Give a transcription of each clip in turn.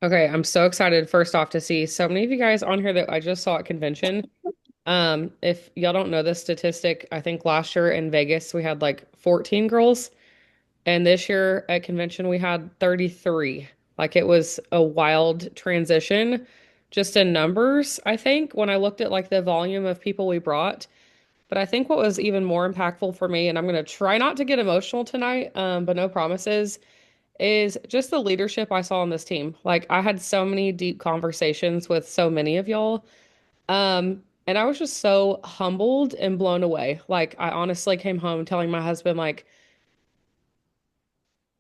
Okay, I'm so excited first off to see so many of you guys on here that I just saw at convention. If y'all don't know this statistic, I think last year in Vegas we had like 14 girls, and this year at convention we had 33. Like it was a wild transition just in numbers, I think, when I looked at like the volume of people we brought. But I think what was even more impactful for me, and I'm gonna try not to get emotional tonight, but no promises, is just the leadership I saw on this team. Like I had so many deep conversations with so many of y'all. And I was just so humbled and blown away. Like I honestly came home telling my husband, like,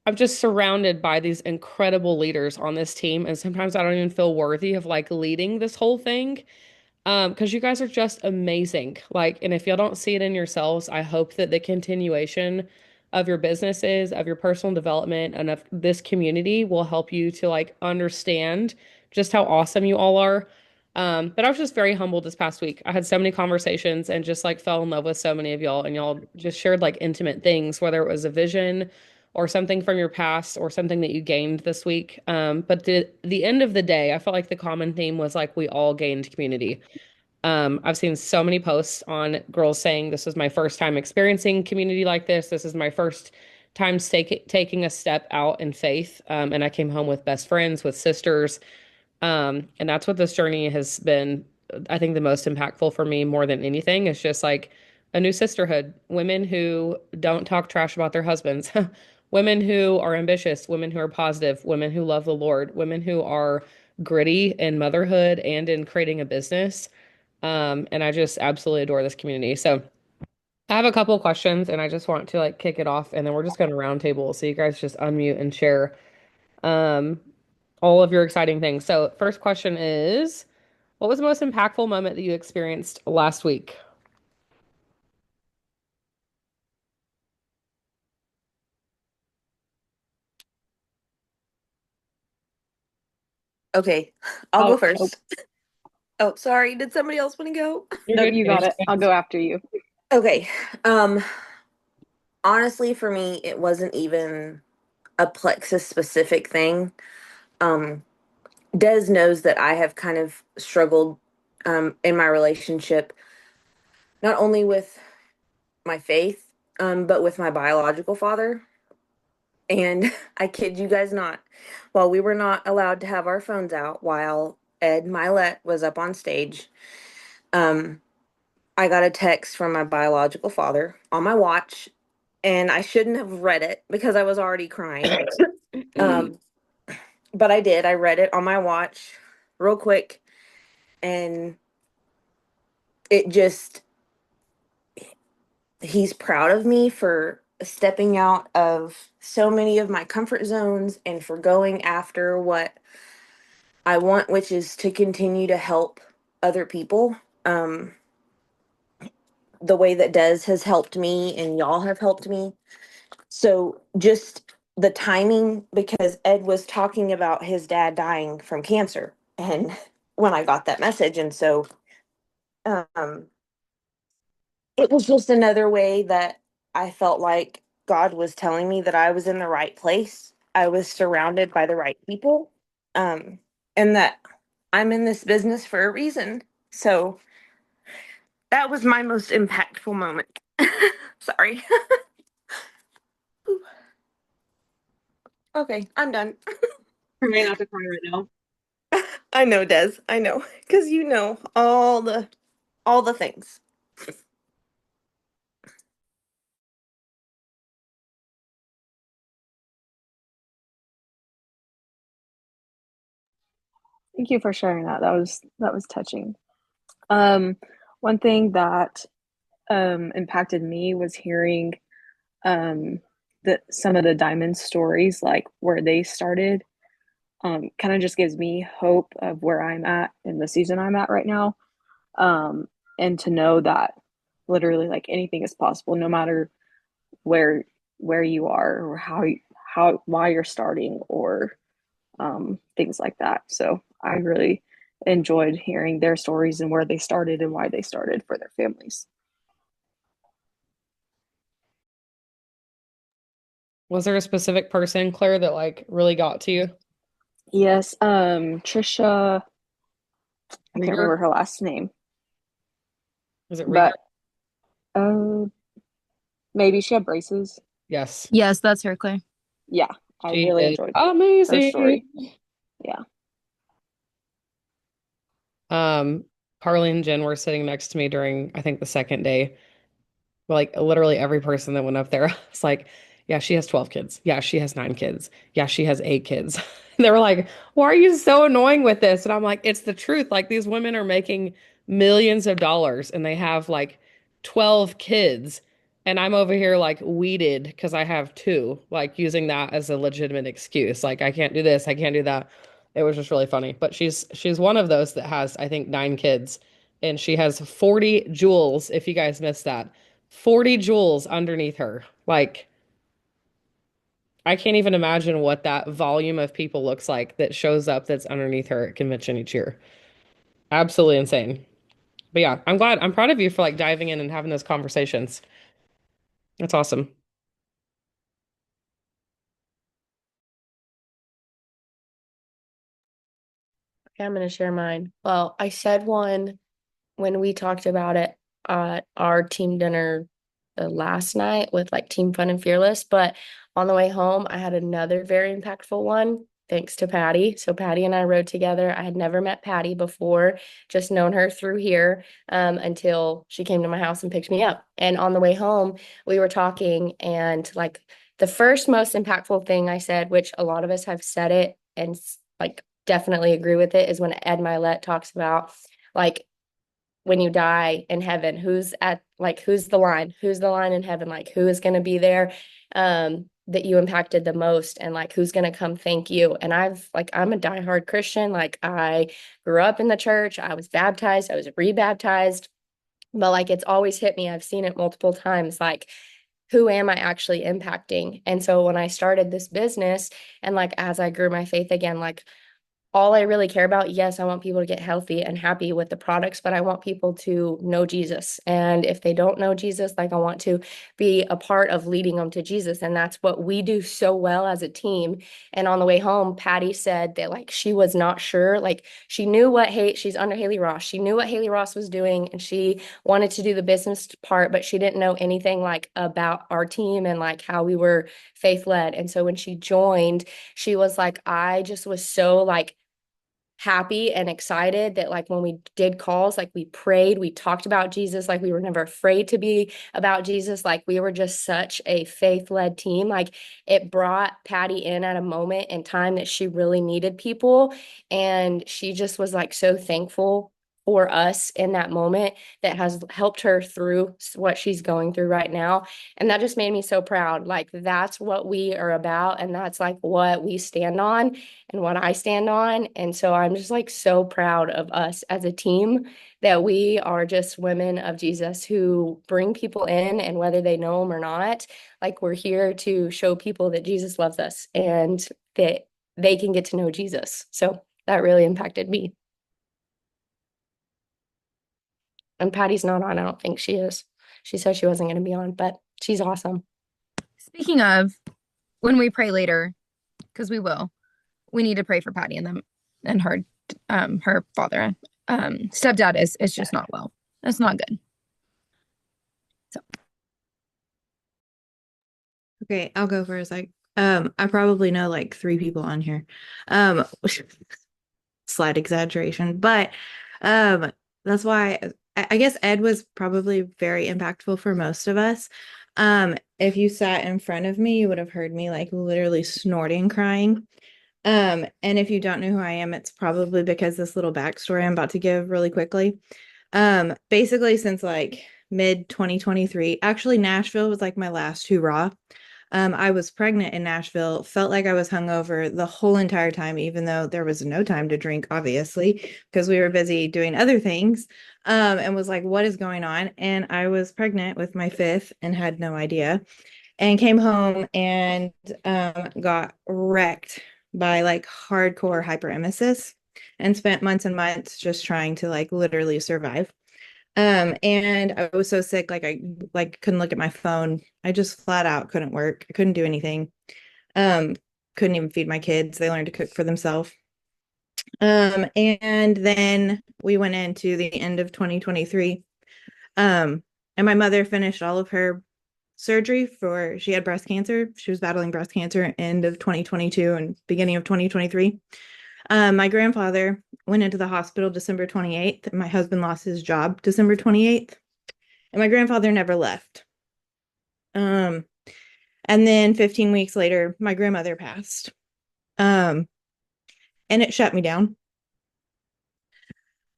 I'm just surrounded by these incredible leaders on this team. And sometimes I don't even feel worthy of like leading this whole thing. Because you guys are just amazing. Like, and if y'all don't see it in yourselves, I hope that the continuation of your businesses, of your personal development, and of this community will help you to like understand just how awesome you all are. But I was just very humbled this past week. I had so many conversations and just like fell in love with so many of y'all, and y'all just shared like intimate things, whether it was a vision or something from your past or something that you gained this week. But the end of the day, I felt like the common theme was like we all gained community. I've seen so many posts on girls saying this was my first time experiencing community like this. This is my first time taking a step out in faith. And I came home with best friends, with sisters. And that's what this journey has been, I think, the most impactful for me more than anything. It's just like a new sisterhood, women who don't talk trash about their husbands, women who are ambitious, women who are positive, women who love the Lord, women who are gritty in motherhood and in creating a business. And I just absolutely adore this community. So I have a couple of questions and I just want to like kick it off and then we're just going to roundtable. So you guys just unmute and share um all of your exciting things. So first question is, what was the most impactful moment that you experienced last week? Okay, I'll I'll go go. first. Oh, sorry. Did somebody else want to go? You're Nope, good. you got it. I'll go after you. Okay. Um, Honestly, for me, it wasn't even a plexus specific thing. Um, Des knows that I have kind of struggled in my relationship, not only with my faith, but with my biological father. And I kid you guys not, while we were not allowed to have our phones out while Ed Milet was up on stage, um, I got a text from my biological father on my watch, and I shouldn't have read it because I was already crying. Um, but I did. I read it on my watch real quick, and it just, he's proud of me for stepping out of so many of my comfort zones and for going after what I want, which is to continue to help other people. Um, the way that Des has helped me and y'all have helped me. So just the timing, because Ed was talking about his dad dying from cancer, and when I got that message, and so um, it was just another way that I felt like God was telling me that I was in the right place. I was surrounded by the right people, um, and that I'm in this business for a reason. So that was my most impactful moment. Sorry. Okay, I'm done. Try not to cry right now. I know, Des. I know, because you know all the things. Thank you for sharing that. That was touching. Um, One thing that impacted me was hearing um some of the diamond stories, like where they started. Kind of just gives me hope of where I'm at in the season I'm at right now. Um, and to know that literally like anything is possible, no matter where where you are or how why you're starting or things like that. So I really enjoyed hearing their stories and where they started and why they started for their families. Was there a specific person, Claire, that like really got to you? Yes, Trisha, I can't Rieger? remember her last name, Is it Rieger? but uh, maybe she had braces. Yes. Yes, that's her, Claire. Yeah, I She really is enjoyed her amazing. story. Yeah. Um, Carly and Jen were sitting next to me during, I think, the second day. Like literally every person that went up there was like, yeah, she has 12 kids. Yeah, she has 9 kids. Yeah, she has 8 kids. They were like, why are you so annoying with this? And I'm like, it's the truth. Like these women are making millions of dollars and they have like 12 kids. And I'm over here like weeded because I have two, like using that as a legitimate excuse. Like I can't do this, I can't do that. It was just really funny. But she's one of those that has, I think, 9 kids. And she has 40 jewels, if you guys missed that 40 jewels underneath her. Like, I can't even imagine what that volume of people looks like that shows up that's underneath her at convention each year. Absolutely insane. But yeah, I'm glad. I'm proud of you for like diving in and having those conversations. That's awesome. Okay, I'm going to share mine. Well, I said one when we talked about it at our team dinner last night with like Team Fun and Fearless, but on the way home, I had another very impactful one thanks to Patty. So Patty and I rode together. I had never met Patty before, just known her through here until she came to my house and picked me up. And on the way home, we were talking, and like the first most impactful thing I said, which a lot of us have said it and like definitely agree with it, is when Ed Milet talks about like when you die in heaven, who's the line in heaven, like who is going to be there that you impacted the most, and like who's going to come thank you. And I'm a diehard Christian. Like I grew up in the church, I was baptized, I was rebaptized, but like it's always hit me, I've seen it multiple times, like who am I actually impacting? And so when I started this business and like as I grew my faith again, like all I really care about, yes, I want people to get healthy and happy with the products, but I want people to know Jesus. And if they don't know Jesus, like I want to be a part of leading them to Jesus. And that's what we do so well as a team. And on the way home, Patty said that like she was not sure, like she knew she's under Haley Ross. She knew what Haley Ross was doing and she wanted to do the business part, but she didn't know anything like about our team and like how we were faith led. And so when she joined, she was like, I just was so like happy and excited that like when we did calls, like we prayed, we talked about Jesus, like we were never afraid to be about Jesus, like we were just such a faith-led team. Like it brought Patty in at a moment in time that she really needed people, and she just was like so thankful for us in that moment, that has helped her through what she's going through right now. And that just made me so proud. Like that's what we are about, and that's like what we stand on and what I stand on. And so I'm just like so proud of us as a team, that we are just women of Jesus who bring people in, and whether they know him or not, like we're here to show people that Jesus loves us and that they can get to know Jesus. So that really impacted me. And Patty's not on. I don't think she is. She said she wasn't going to be on, but she's awesome. Speaking of, when we pray later, because we need to pray for Patty and them and her father. Stepdad is just not well. That's not good. So Okay, I'll go first. I probably know like 3 people on here. Slight exaggeration, but that's why I guess Ed was probably very impactful for most of us. If you sat in front of me, you would have heard me like literally snorting, crying. And if you don't know who I am, it's probably because this little backstory I'm about to give really quickly. Basically since like mid 2023, actually Nashville was like my last hurrah. I was pregnant in Nashville, felt like I was hungover the whole entire time, even though there was no time to drink, obviously, because we were busy doing other things. And was like, what is going on? And I was pregnant with my fifth and had no idea, and came home and got wrecked by like hardcore hyperemesis and spent months and months just trying to like literally survive. And I was so sick, like I like couldn't look at my phone. I just flat out couldn't work. I couldn't do anything. Um, couldn't even feed my kids. They learned to cook for themselves. And then we went into the end of 2023. And my mother finished all of her surgery for, she had breast cancer. She was battling breast cancer end of 2022 and beginning of 2023. My grandfather went into the hospital December 28th. My husband lost his job December 28th. And my grandfather never left. And then 15 weeks later, my grandmother passed. And it shut me down.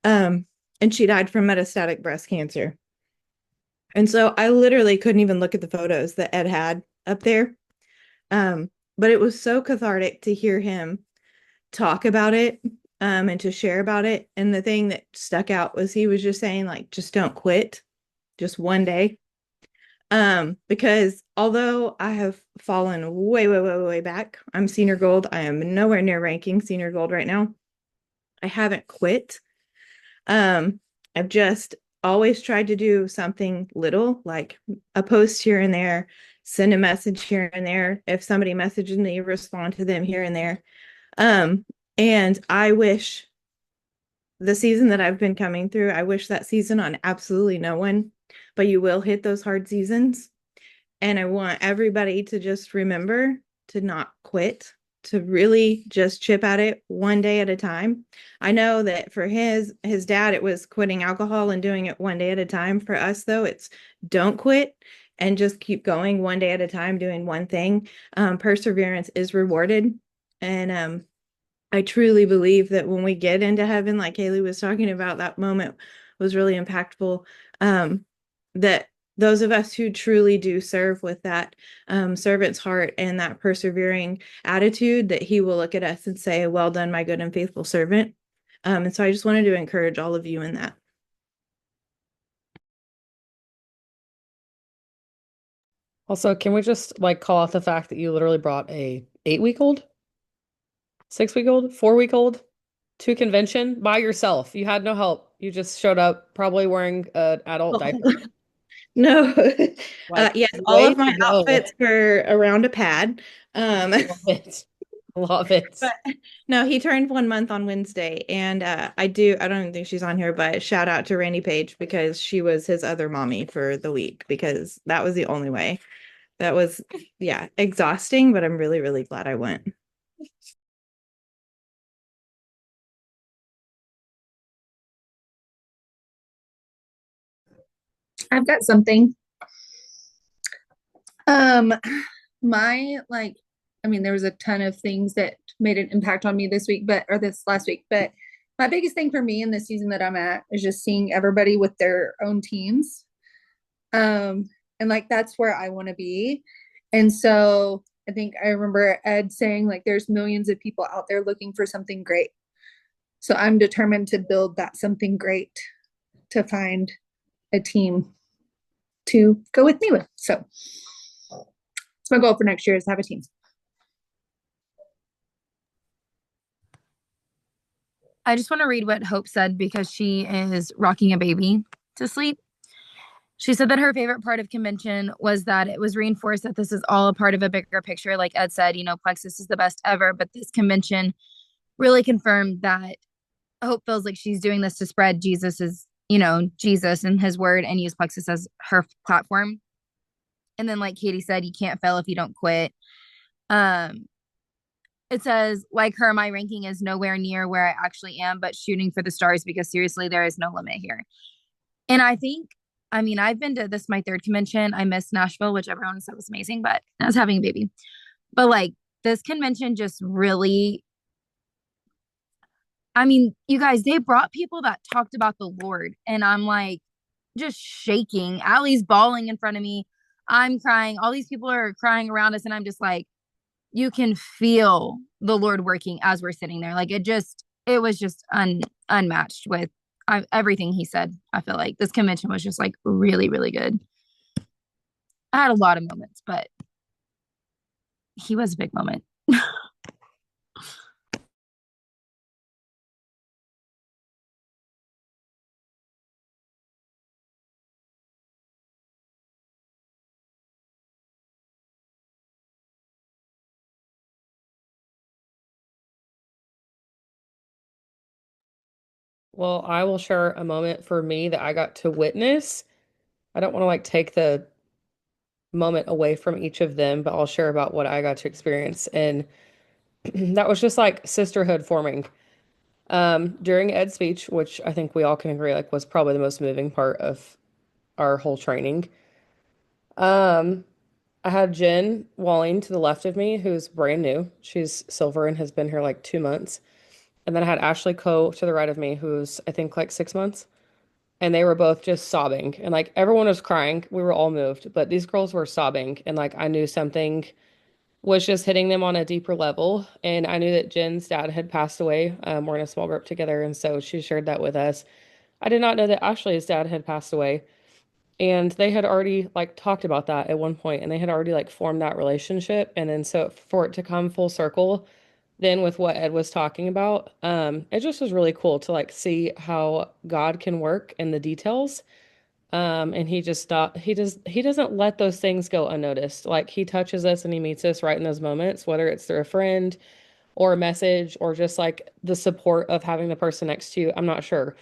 And she died from metastatic breast cancer. And so I literally couldn't even look at the photos that Ed had up there. But it was so cathartic to hear him talk about it, and to share about it. And the thing that stuck out was he was just saying, like, just don't quit, just one day. Because although I have fallen way, way, way, way back, I'm senior gold. I am nowhere near ranking senior gold right now. I haven't quit. I've just always tried to do something little, like a post here and there, send a message here and there. If somebody messages me, respond to them here and there. And I wish the season that I've been coming through, I wish that season on absolutely no one, but you will hit those hard seasons. And I want everybody to just remember to not quit, to really just chip at it one day at a time. I know that for his dad, it was quitting alcohol and doing it one day at a time. For us, though, it's don't quit and just keep going one day at a time, doing one thing. Perseverance is rewarded. And I truly believe that when we get into heaven, like Haley was talking about, that moment was really impactful. That those of us who truly do serve with that servant's heart and that persevering attitude, that he will look at us and say, well done, my good and faithful servant. And so I just wanted to encourage all of you in that. Also, can we just like call out the fact that you literally brought a 8-week-old, 6-week-old, 4-week-old to convention by yourself? You had no help. You just showed up probably wearing an adult diaper. No, Like, yes, all way of my to go. outfits were around a pad. Love it. Love it. But no, he turned 1 month on Wednesday. And I don't think she's on here, but shout out to Randy Page because she was his other mommy for the week because that was the only way. That was, yeah, exhausting, but I'm really, really glad I went. I've got something. Um, my like, I mean, there was a ton of things that made an impact on me this week, or this last week, but my biggest thing for me in the season that I'm at is just seeing everybody with their own teams. And like that's where I want to be. And so I think I remember Ed saying like there's millions of people out there looking for something great. So I'm determined to build that something great, to find a team to go with me with. So it's my goal for next year is to have a team. I just want to read what Hope said because she is rocking a baby to sleep. She said that her favorite part of convention was that it was reinforced that this is all a part of a bigger picture. Like Ed said, Plexus is the best ever, but this convention really confirmed that Hope feels like she's doing this to spread Jesus and his word and use Plexus as her platform. And then, like Katie said, you can't fail if you don't quit. It says, like her, my ranking is nowhere near where I actually am, but shooting for the stars because seriously, there is no limit here. And I've been to my third convention. I missed Nashville, which everyone said was amazing, but I was having a baby. But like this convention just really, you guys, they brought people that talked about the Lord. And I'm like just shaking. Allie's bawling in front of me. I'm crying. All these people are crying around us. And I'm just like, you can feel the Lord working as we're sitting there. Like it was just unmatched with everything he said. I feel like this convention was just like really, really good. I had a lot of moments, but he was a big moment. Well, I will share a moment for me that I got to witness. I don't want to like take the moment away from each of them, but I'll share about what I got to experience. And that was just like sisterhood forming. During Ed's speech, which I think we all can agree like was probably the most moving part of our whole training. Um, I had Jen Walling to the left of me, who's brand new. She's silver and has been here like 2 months. And then I had Ashley Coe to the right of me, who's I think like 6 months. And they were both just sobbing. And like everyone was crying. We were all moved, but these girls were sobbing. And like I knew something was just hitting them on a deeper level. And I knew that Jen's dad had passed away. We're in a small group together. And so she shared that with us. I did not know that Ashley's dad had passed away. And they had already like talked about that at one point, and they had already like formed that relationship. And then so for it to come full circle, then with what Ed was talking about, it just was really cool to like see how God can work in the details. And he doesn't let those things go unnoticed. Like he touches us and he meets us right in those moments, whether it's through a friend or a message or just like the support of having the person next to you. I'm not sure,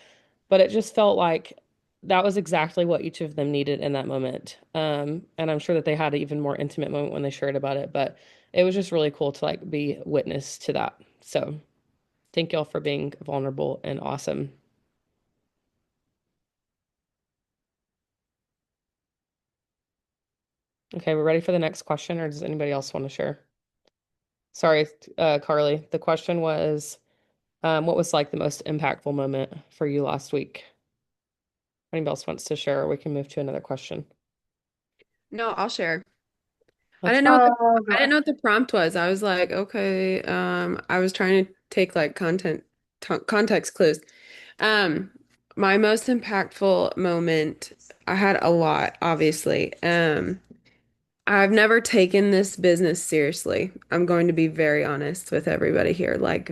but it just felt like that was exactly what each of them needed in that moment. And I'm sure that they had an even more intimate moment when they shared about it, but it was just really cool to like be witness to that. So thank y'all for being vulnerable and awesome. Okay, we're ready for the next question, or does anybody else want to share? Sorry, Carly. The question was, what was like the most impactful moment for you last week? Anybody else wants to share, or we can move to another question. No, I'll share. I Let's didn't know go. what I didn't know what the prompt was. I was like, okay, I was trying to take like context clues. Um, my most impactful moment, I had a lot, obviously. I've never taken this business seriously. I'm going to be very honest with everybody here. Like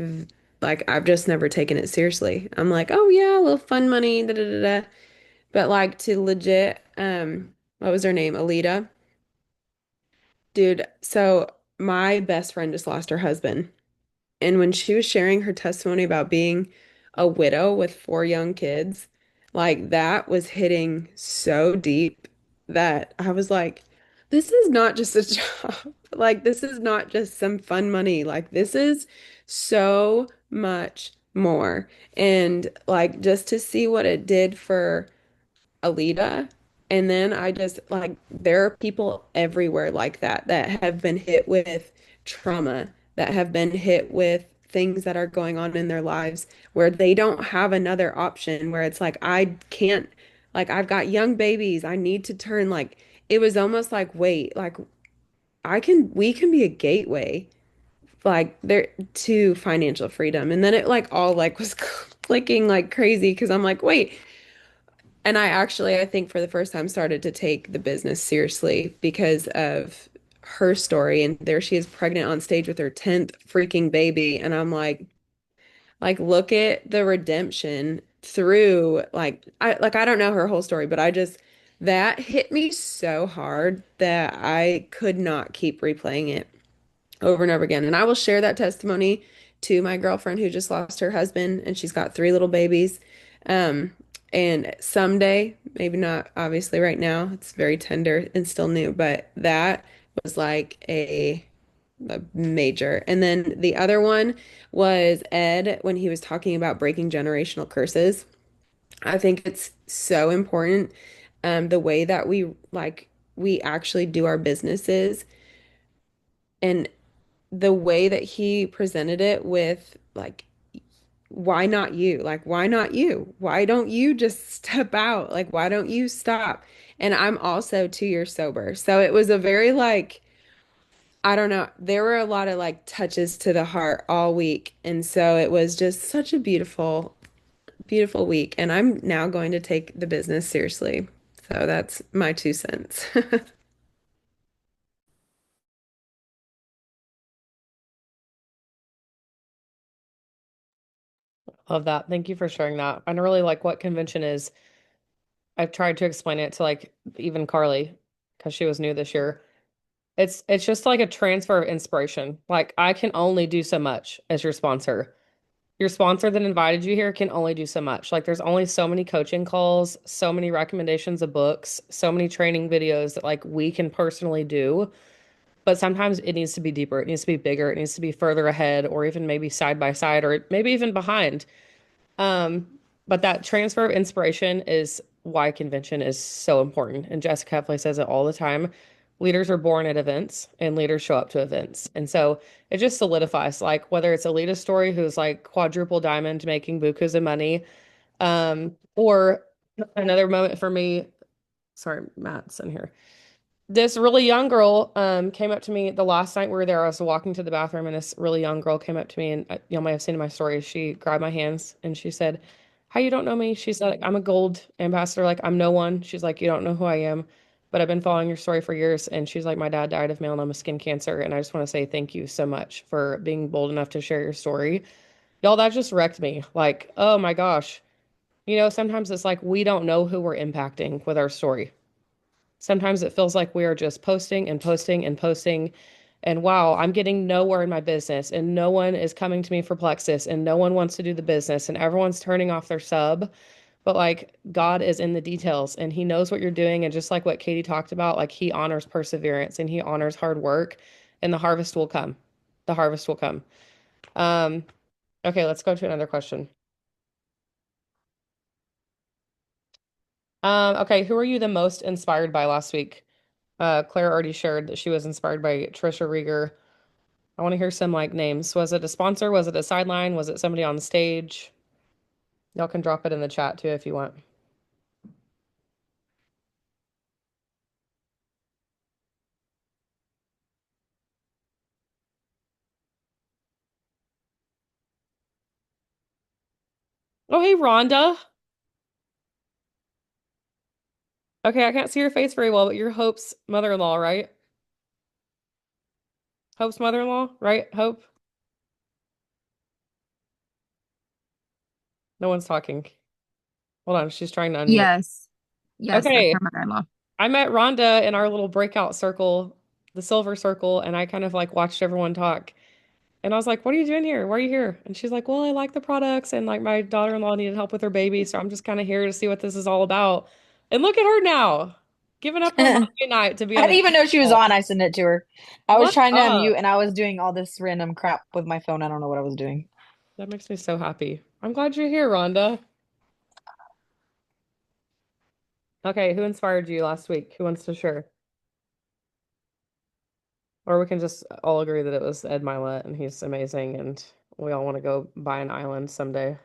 I've just never taken it seriously. I'm like, oh yeah, a little fun money, da da da da. But like to legit, what was her name? Alita. Dude, so my best friend just lost her husband. And when she was sharing her testimony about being a widow with four young kids, like that was hitting so deep that I was like, this is not just a job. Like, this is not just some fun money. Like, this is so much more. And like, just to see what it did for Alita. And then I just like there are people everywhere like that that have been hit with trauma, that have been hit with things that are going on in their lives where they don't have another option, where it's like I can't, like I've got young babies, I need to turn, like it was almost like wait, like we can be a gateway like there to financial freedom. And then it like all like was clicking like crazy because I'm like, wait, and I actually, I think for the first time started to take the business seriously because of her story. And there she is pregnant on stage with her 10th freaking baby. And I'm like, look at the redemption through I don't know her whole story, but I just that hit me so hard that I could not keep replaying it over and over again. And I will share that testimony to my girlfriend who just lost her husband and she's got three little babies. Um, and someday, maybe not obviously right now, it's very tender and still new, but that was like a major. And then the other one was Ed when he was talking about breaking generational curses. I think it's so important, the way that we actually do our businesses and the way that he presented it with like why not you? Like why not you? Why don't you just step out? Like why don't you stop? And I'm also 2 years sober. So it was a very like I don't know. There were a lot of like touches to the heart all week. And so it was just such a beautiful week. And I'm now going to take the business seriously. So that's my 2 cents. Love that. Thank you for sharing that. I know really like what convention is. I've tried to explain it to like even Carly because she was new this year. It's just like a transfer of inspiration. Like I can only do so much as your sponsor. your sponsor that invited you here can only do so much. Like there's only so many coaching calls, so many recommendations of books, so many training videos that like we can personally do. But sometimes it needs to be deeper. It needs to be bigger. It needs to be further ahead or even maybe side by side or maybe even behind. Um, but that transfer of inspiration is why convention is so important. And Jessica Heffley says it all the time. Leaders are born at events and leaders show up to events. And so it just solidifies like whether it's a leader story who's like quadruple diamond making bukus of money, or another moment for me. Sorry, Matt's in here. This really young girl came up to me the last night we were there. I was walking to the bathroom, and this really young girl came up to me, and you might have seen in my story. She grabbed my hands and she said, "How you don't know me?" She said, "I'm a gold ambassador. Like I'm no one." She's like, "You don't know who I am, but I've been following your story for years." And she's like, "My dad died of melanoma skin cancer, and I just want to say thank you so much for being bold enough to share your story." Y'all, that just wrecked me. Like, oh my gosh. Sometimes it's like we don't know who we're impacting with our story. Sometimes it feels like we are just posting and posting and posting. And wow, I'm getting nowhere in my business, and no one is coming to me for Plexus, and no one wants to do the business, and everyone's turning off their sub. But like, God is in the details, and He knows what you're doing. And just like what Katie talked about, like, He honors perseverance and He honors hard work, and the harvest will come. The harvest will come. Um, okay, let's go to another question. Okay, who are you the most inspired by last week? Claire already shared that she was inspired by Trisha Rieger. I want to hear some like names. Was it a sponsor? Was it a sideline? Was it somebody on the stage? Y'all can drop it in the chat too if you want. Oh, hey, Rhonda. Okay, I can't see your face very well, but you're Hope's mother-in-law, right? Hope's mother-in-law, right? Hope? No one's talking. Hold on, she's trying to unmute. Yes. Yes, that's Okay, her mother-in-law. I met Rhonda in our little breakout circle, the silver circle, and I kind of like watched everyone talk. And I was like, "What are you doing here? Why are you here?" And she's like, "Well, I like the products and like my daughter-in-law needed help with her baby, so I'm just kind of here to see what this is all about." And look at her now, giving up her I Monday night to be on didn't a even know she was call. on. I sent it to her. I was What's trying to up? unmute and I was doing all this random crap with my phone. I don't know what I was doing. That makes me so happy. I'm glad you're here, Rhonda. Okay, who inspired you last week? Who wants to share? Or we can just all agree that it was Ed Milet and he's amazing and we all want to go buy an island someday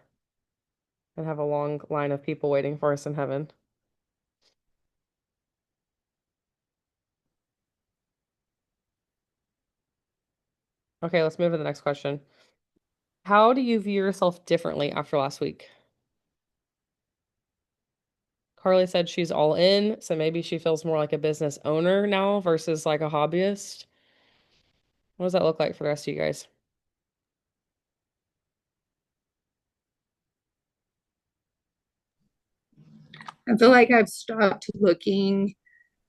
and have a long line of people waiting for us in heaven. Okay, let's move to the next question. How do you view yourself differently after last week? Carly said she's all in, so maybe she feels more like a business owner now versus like a hobbyist. What does that look like for the rest of you guys? I feel like I've stopped looking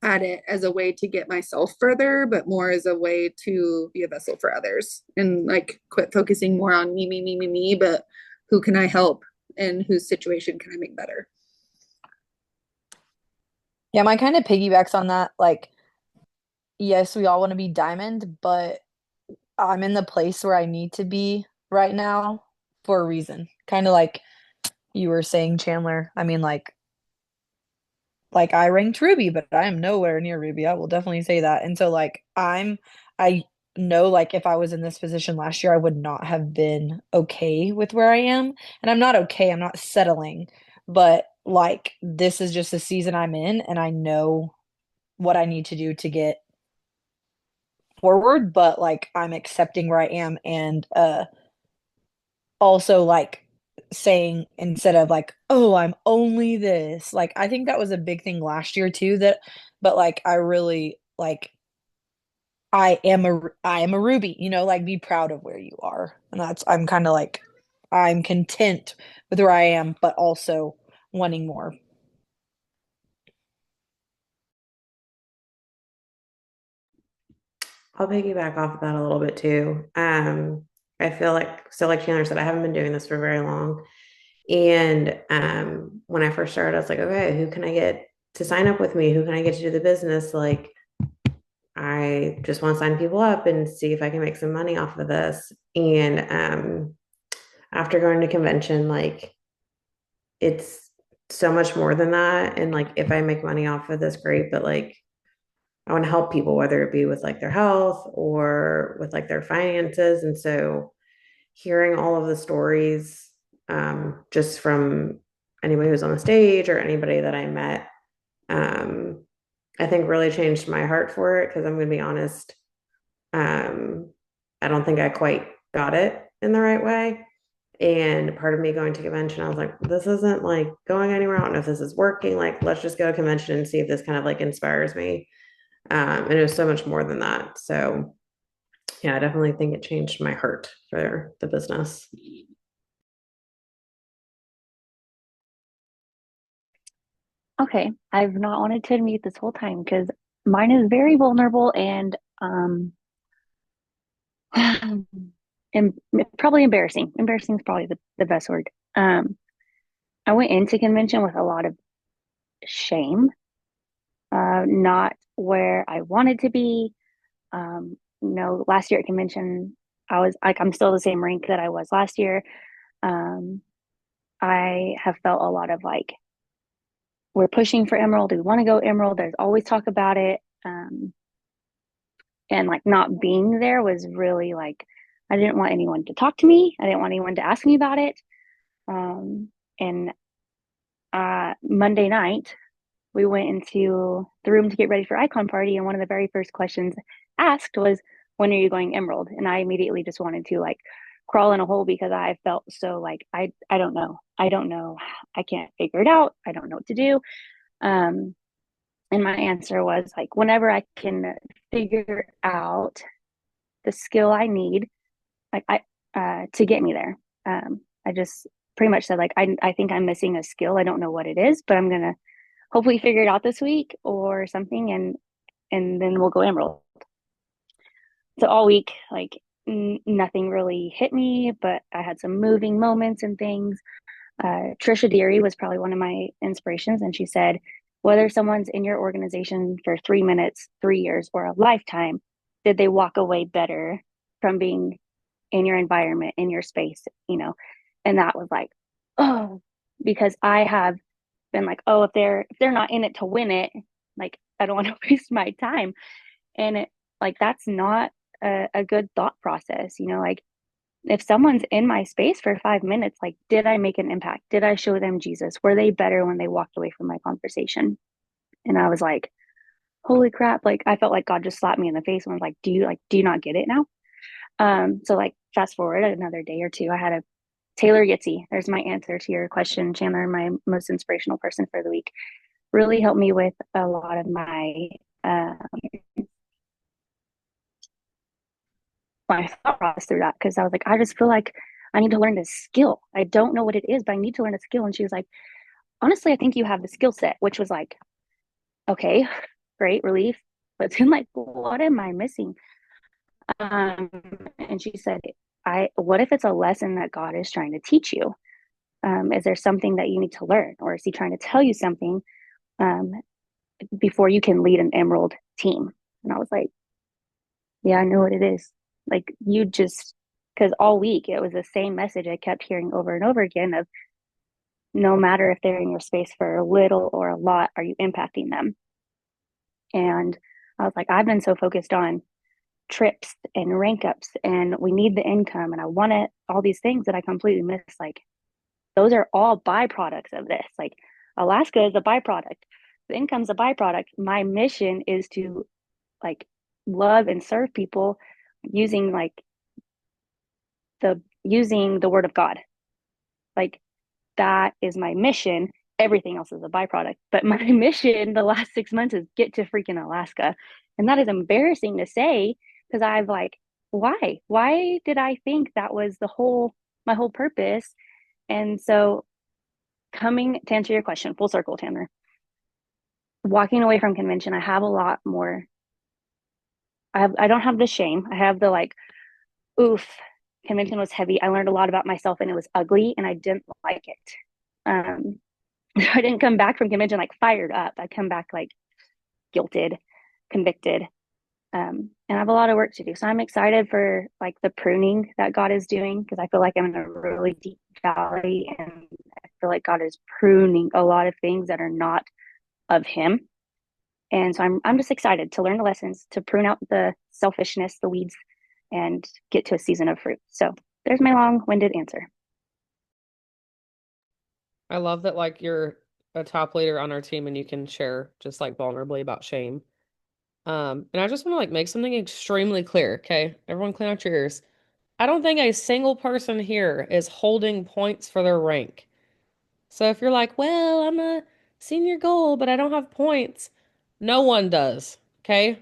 at it as a way to get myself further, but more as a way to be a vessel for others and like quit focusing more on me, me, me, me, me, but who can I help and whose situation can I make better? Yeah, mine kind of piggybacks on that. Like, yes, we all want to be diamond, but I'm in the place where I need to be right now for a reason. Kind of like you were saying, Chandler. I mean, like I ranked Ruby, but I am nowhere near Ruby. I will definitely say that. And so like I know like if I was in this position last year, I would not have been okay with where I am. And I'm not okay, I'm not settling, but like this is just the season I'm in and I know what I need to do to get forward, but like I'm accepting where I am and also like saying instead of like, oh, I'm only this. Like I think that was a big thing last year too that but like I really like I am a Ruby, like be proud of where you are. And that's I'm kind of like I'm content with where I am, but also wanting more. I'll piggyback off of that a little bit too. I feel like, so like Chandler said, I haven't been doing this for very long. And when I first started, I was like, okay, who can I get to sign up with me? Who can I get to do the business? Like, I just want to sign people up and see if I can make some money off of this. And after going to convention, like, it's so much more than that. And like, if I make money off of this, great. But like, I want to help people, whether it be with like their health or with like their finances. And so hearing all of the stories, just from anybody who's on the stage or anybody that I met, um, I think really changed my heart for it. Cause I'm going to be honest, um, I don't think I quite got it in the right way. And part of me going to convention, I was like, this isn't like going anywhere. I don't know if this is working. Like, let's just go to convention and see if this kind of like inspires me. And it was so much more than that. So yeah, I definitely think it changed my heart for the business. Okay, I've not wanted to admit this whole time because mine is very vulnerable and em probably embarrassing. Embarrassing is probably the best word. I went into convention with a lot of shame, not where I wanted to be. Last year at convention, I was like, I'm still the same rank that I was last year. Um, I have felt a lot of like, we're pushing for Emerald. We want to go Emerald. There's always talk about it. And like not being there was really like, I didn't want anyone to talk to me. I didn't want anyone to ask me about it. And Monday night, we went into the room to get ready for Icon Party, and one of the very first questions asked was, "When are you going Emerald?" And I immediately just wanted to like crawl in a hole because I felt so like I don't know. I don't know. I can't figure it out. I don't know what to do. Um, and my answer was like, whenever I can figure out the skill I need, like to get me there. I just pretty much said like I think I'm missing a skill. I don't know what it is, but I'm gonna hopefully figure it out this week or something, and then we'll go Emerald. So all week, like nothing really hit me, but I had some moving moments and things. Trisha Deary was probably one of my inspirations, and she said, whether someone's in your organization for 3 minutes, 3 years, or a lifetime, did they walk away better from being in your environment, in your space, And that was like, oh, because I have been like, oh, if they're not in it to win it, like I don't want to waste my time. And it like that's not a good thought process, like if someone's in my space for 5 minutes, like did I make an impact? Did I show them Jesus? Were they better when they walked away from my conversation? And I was like, holy crap, like I felt like God just slapped me in the face and was like, do you not get it now? So like fast forward another day or two, I had a Taylor Yitzy. There's my answer to your question, Chandler, my most inspirational person for the week. Really helped me with a lot of my thought process through that because I was like, I just feel like I need to learn this skill. I don't know what it is, but I need to learn a skill. And she was like, honestly, I think you have the skill set, which was like, okay, great relief. But then like, what am I missing? And she said, what if it's a lesson that God is trying to teach you? Is there something that you need to learn, or is he trying to tell you something before you can lead an Emerald team? And I was like, yeah, I know what it is. Like you just, because all week it was the same message I kept hearing over and over again of no matter if they're in your space for a little or a lot, are you impacting them? And I was like, I've been so focused on trips and rank ups and we need the income and I want it, all these things that I completely missed. Like those are all byproducts of this. Like Alaska is a byproduct. The income's a byproduct. My mission is to like love and serve people using the word of God. Like that is my mission. Everything else is a byproduct. But my mission the last 6 months is get to freaking Alaska. And that is embarrassing to say because I've like, why? Why did I think that was my whole purpose? And so coming to answer your question, full circle, Tanner, walking away from convention, I have a lot more. I don't have the shame. I have the like, oof, Convention was heavy. I learned a lot about myself and it was ugly and I didn't like it. Um, I didn't come back from convention like fired up. I come back like guilted, convicted. And I have a lot of work to do. So I'm excited for like the pruning that God is doing because I feel like I'm in a really deep valley and I feel like God is pruning a lot of things that are not of Him. And so I'm just excited to learn the lessons, to prune out the selfishness, the weeds, and get to a season of fruit. So there's my long-winded answer. I love that like you're a top leader on our team and you can share just like vulnerably about shame. And I just want to like make something extremely clear, okay? Everyone clean out your ears. I don't think a single person here is holding points for their rank. So if you're like, well, I'm a senior goal, but I don't have points, no one does, okay?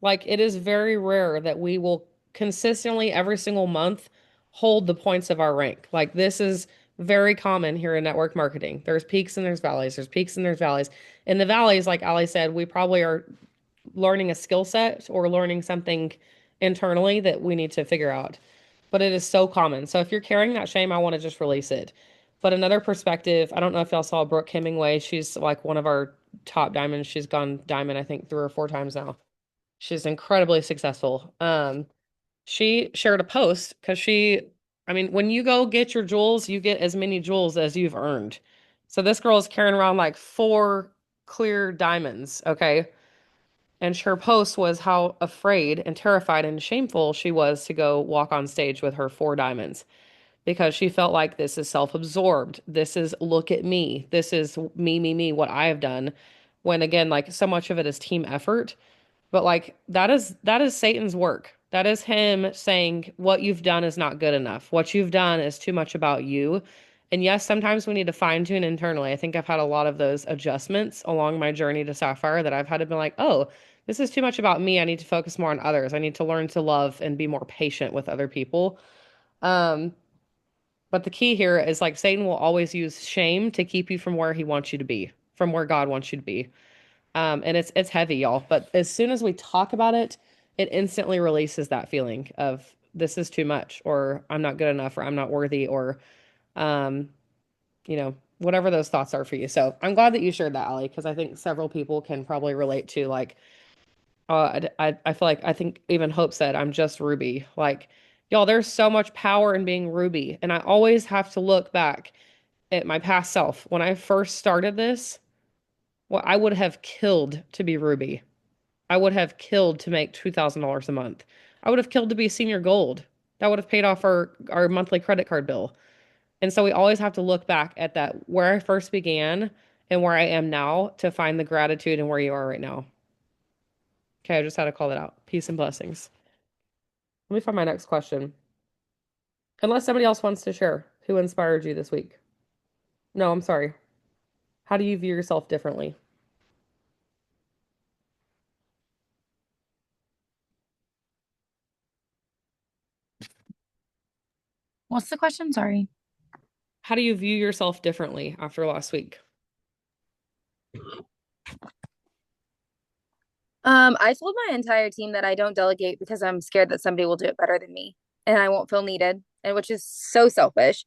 Like it is very rare that we will consistently every single month hold the points of our rank. Like this is very common here in network marketing. There's peaks and there's valleys. There's peaks and there's valleys. In the valleys, like Ali said, we probably are learning a skill set or learning something internally that we need to figure out. But it is so common. So if you're carrying that shame, I want to just release it. But another perspective, I don't know if y'all saw Brooke Hemingway. She's like one of our top diamonds. She's gone diamond, I think, 3 or 4 times now. She's incredibly successful. She shared a post because I mean, when you go get your jewels, you get as many jewels as you've earned. So this girl is carrying around like 4 clear diamonds, okay? And her post was how afraid and terrified and shameful she was to go walk on stage with her 4 diamonds because she felt like this is self-absorbed. This is look at me. This is me, me, me, what I have done. When again, like so much of it is team effort. But like that is Satan's work. That is him saying what you've done is not good enough. What you've done is too much about you. And yes, sometimes we need to fine tune internally. I think I've had a lot of those adjustments along my journey to Sapphire that I've had to be like, oh, this is too much about me. I need to focus more on others. I need to learn to love and be more patient with other people. Um, but the key here is like Satan will always use shame to keep you from where he wants you to be, from where God wants you to be. And it's heavy, y'all. But as soon as we talk about it, it instantly releases that feeling of this is too much, or I'm not good enough, or I'm not worthy, or um, whatever those thoughts are for you. So I'm glad that you shared that, Ali, because I think several people can probably relate to like, I feel like I think even Hope said I'm just Ruby. Like, y'all, there's so much power in being Ruby, and I always have to look back at my past self when I first started this. Well, I would have killed to be Ruby. I would have killed to make $2,000 a month. I would have killed to be senior gold. That would have paid off our monthly credit card bill. And so we always have to look back at that where I first began and where I am now to find the gratitude in where you are right now. Okay, I just had to call that out. Peace and blessings. Let me find my next question. Unless somebody else wants to share, who inspired you this week? No, I'm sorry. How do you view yourself differently? What's the question? Sorry. How do you view yourself differently after last week? I told my entire team that I don't delegate because I'm scared that somebody will do it better than me and I won't feel needed, and which is so selfish.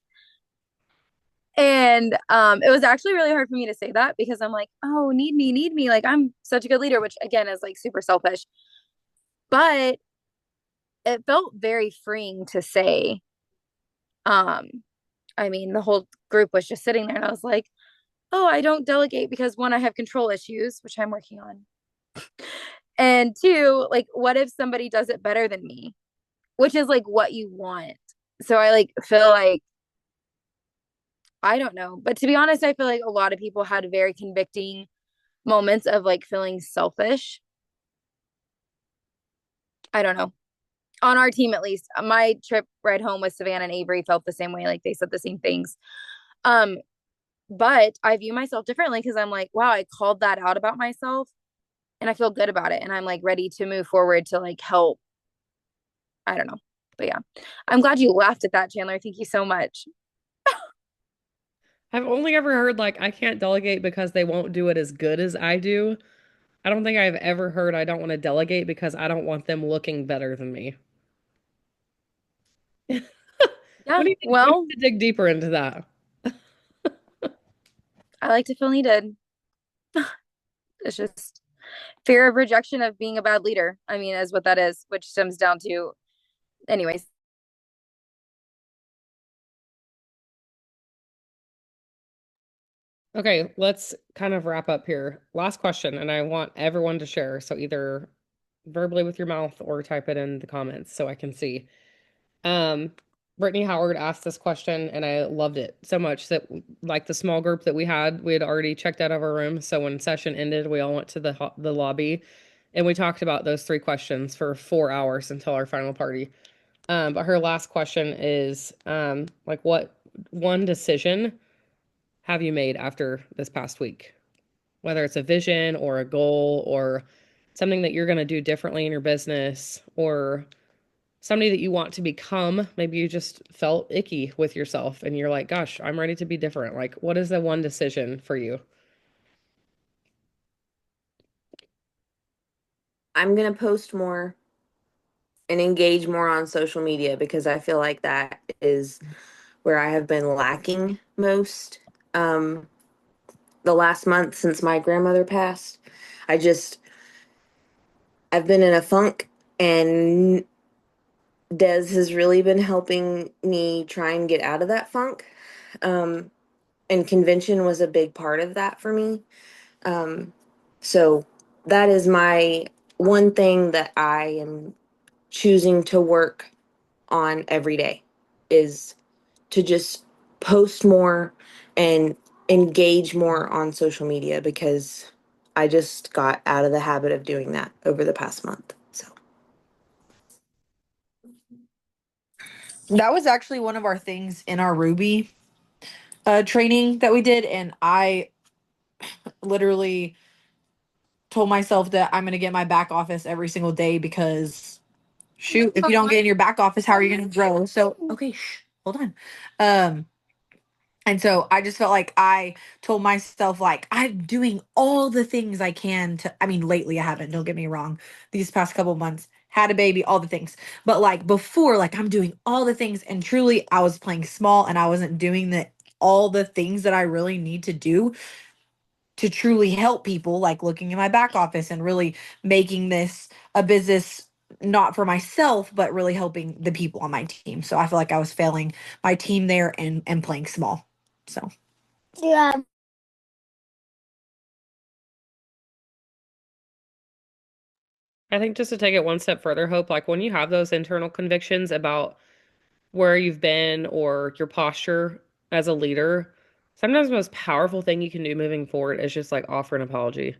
And it was actually really hard for me to say that because I'm like, oh, need me. Like I'm such a good leader, which again is like super selfish. But it felt very freeing to say. Um, I mean, the whole group was just sitting there and I was like, oh, I don't delegate because one, I have control issues, which I'm working on. And two, like, what if somebody does it better than me? Which is like what you want. So I like feel like I don't know. But to be honest, I feel like a lot of people had very convicting moments of like feeling selfish. I don't know. On our team, at least, my trip ride home with Savannah and Avery felt the same way. Like they said the same things. Um, but I view myself differently because I'm like, wow, I called that out about myself and I feel good about it. And I'm like ready to move forward to like help. I don't know. But yeah, I'm glad you laughed at that, Chandler. Thank you so much. I've only ever heard like I can't delegate because they won't do it as good as I do. I don't think I've ever heard I don't want to delegate because I don't want them looking better than me. Yeah, What do you think? We well, need to dig deeper into that. I like to feel needed. It's just fear of rejection of being a bad leader. I mean, is what that is, which stems down to, anyways. Okay, let's kind of wrap up here. Last question, and I want everyone to share. So either verbally with your mouth or type it in the comments so I can see. Um, Brittany Howard asked this question, and I loved it so much that, like, the small group that we had already checked out of our room. So when session ended, we all went to the lobby, and we talked about those three questions for 4 hours until our final party. But her last question is, like, what one decision have you made after this past week? Whether it's a vision or a goal or something that you're going to do differently in your business or somebody that you want to become. Maybe you just felt icky with yourself and you're like, gosh, I'm ready to be different. Like, what is the one decision for you? I'm going to post more and engage more on social media because I feel like that is where I have been lacking most. The last month since my grandmother passed, I just, I've been in a funk, and Des has really been helping me try and get out of that funk. Um, and convention was a big part of that for me. Um, so that is my one thing that I am choosing to work on every day is to just post more and engage more on social media because I just got out of the habit of doing that over the past month. So That was actually one of our things in our Ruby training that we did, and I literally told myself that I'm gonna get my back office every single day because shoot, if you don't get in your back office, how are you gonna grow? So okay, hold on. Um, and so I just felt like I told myself like I'm doing all the things I can to, I mean, lately I haven't, don't get me wrong. These past couple months, had a baby, all the things. But like before, like I'm doing all the things and truly I was playing small and I wasn't doing the all the things that I really need to do to truly help people, like looking in my back office and really making this a business not for myself but really helping the people on my team. So I feel like I was failing my team there and playing small. So yeah. I think just to take it one step further, Hope, like when you have those internal convictions about where you've been or your posture as a leader, sometimes the most powerful thing you can do moving forward is just like offer an apology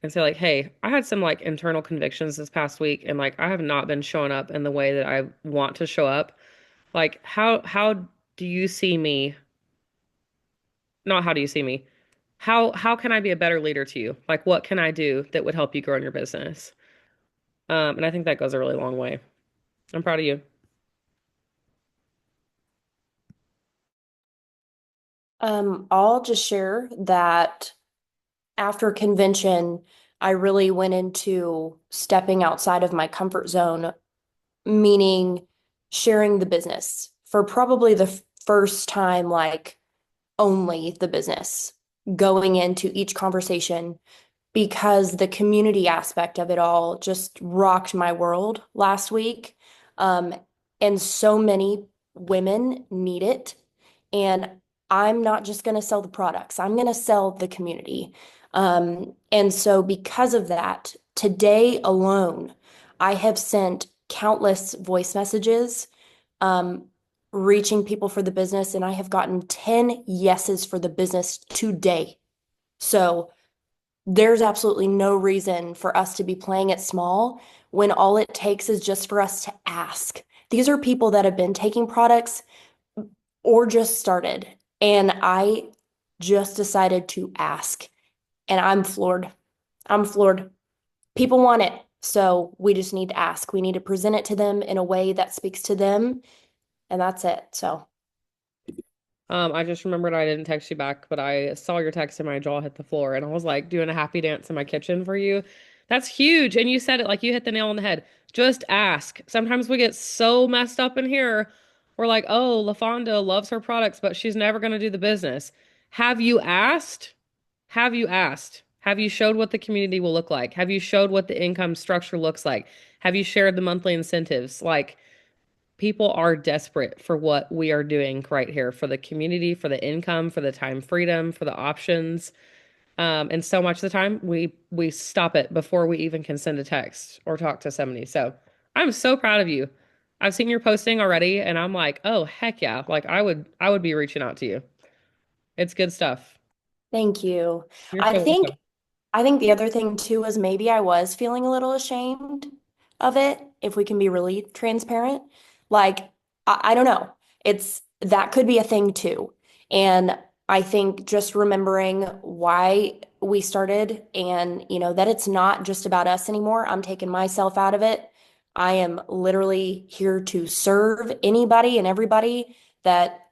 and say like, "Hey, I had some like internal convictions this past week and like I have not been showing up in the way that I want to show up. Like how do you see me? Not how do you see me? How can I be a better leader to you? Like what can I do that would help you grow in your business?" And I think that goes a really long way. I'm proud of you. I'll just share that after convention, I really went into stepping outside of my comfort zone, meaning sharing the business for probably the first time, like only the business, going into each conversation because the community aspect of it all just rocked my world last week. Um, and so many women need it. And I'm not just going to sell the products, I'm going to sell the community. And so, because of that, today alone, I have sent countless voice messages, um, reaching people for the business, and I have gotten 10 yeses for the business today. So, there's absolutely no reason for us to be playing it small when all it takes is just for us to ask. These are people that have been taking products or just started, and I just decided to ask, and I'm floored. I'm floored. People want it, so we just need to ask. We need to present it to them in a way that speaks to them, and that's it. So, I just remembered I didn't text you back, but I saw your text and my jaw hit the floor and I was like doing a happy dance in my kitchen for you. That's huge. And you said it like you hit the nail on the head. Just ask. Sometimes we get so messed up in here. We're like, oh, LaFonda loves her products, but she's never going to do the business. Have you asked? Have you asked? Have you showed what the community will look like? Have you showed what the income structure looks like? Have you shared the monthly incentives? Like, people are desperate for what we are doing right here for the community, for the income, for the time freedom, for the options. And so much of the time we stop it before we even can send a text or talk to somebody. So I'm so proud of you. I've seen your posting already and I'm like, oh heck yeah. Like I would be reaching out to you. It's good stuff. Thank you. You're I so think welcome. I think the other thing too is maybe I was feeling a little ashamed of it, if we can be really transparent. Like, I don't know. It's that could be a thing too. And I think just remembering why we started and, that it's not just about us anymore. I'm taking myself out of it. I am literally here to serve anybody and everybody that